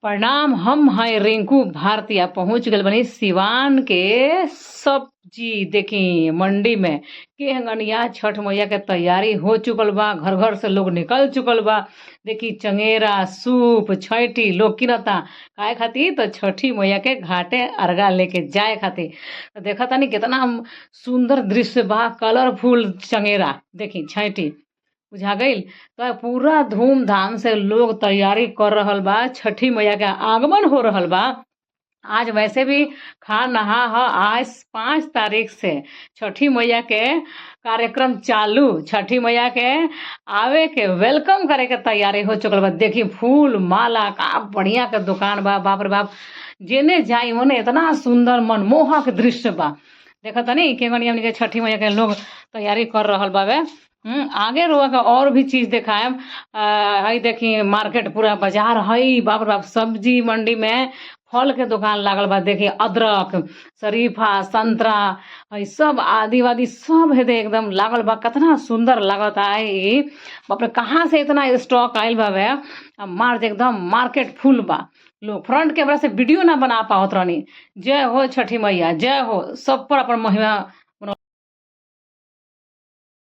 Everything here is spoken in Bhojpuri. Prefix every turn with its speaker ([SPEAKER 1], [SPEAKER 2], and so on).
[SPEAKER 1] प्रणाम। हम हैं रिंकू भारतीय, पहुंच गए बनी सिवान के सब्जी देखी मंडी में के हंगनिया छठ मैया के तैयारी हो चुकल बा। घर घर से लोग निकल चुकल बा। देखी चंगेरा सूप छैटी लोग किनता खाए खातिर, तो छठी मैया के घाटे अर्घा लेके जाए खातिर। तो देखा तानी कितना सुंदर दृश्य बा, कलरफुल चंगेरा देखी छैटी बुझा गईल। तो पूरा धूमधाम से लोग तैयारी कर रहल बा, छठी मैया के आगमन हो रहल बा। आज वैसे भी खा नहा ह आज 5 तारीख से छठी मैया के कार्यक्रम चालू। छठी मैया के आवे के वेलकम करे के तैयारी हो चुकल बा। देखी फूल माला का बढ़िया के दुकान बा, बाप रे बाप। जेने जाई ओने इतना सुंदर मनमोहक दृश्य बा। देखा तनी केंगनी हमनी के छठी मैया के लोग तैयारी कर रहल बावे। आगे रुआ का और भी चीज दिखाएम। हई देखी मार्केट पूरा बाजार हई, बाप रे बाप। सब्जी मंडी में फल के दुकान लागल बा। देखी अदरक शरीफा संतरा हई सब आदिवादी सब है दे एकदम लागल बा। कितना सुंदर लागत है। बाप रे कहाँ से इतना स्टॉक आइल बावे। मार्च एकदम मार्केट फुल बा। लोग फ्रंट कैमरा से वीडियो ना बना पावत रहनी। जय हो छठी मैया, जय हो। सब पर अपन महिमा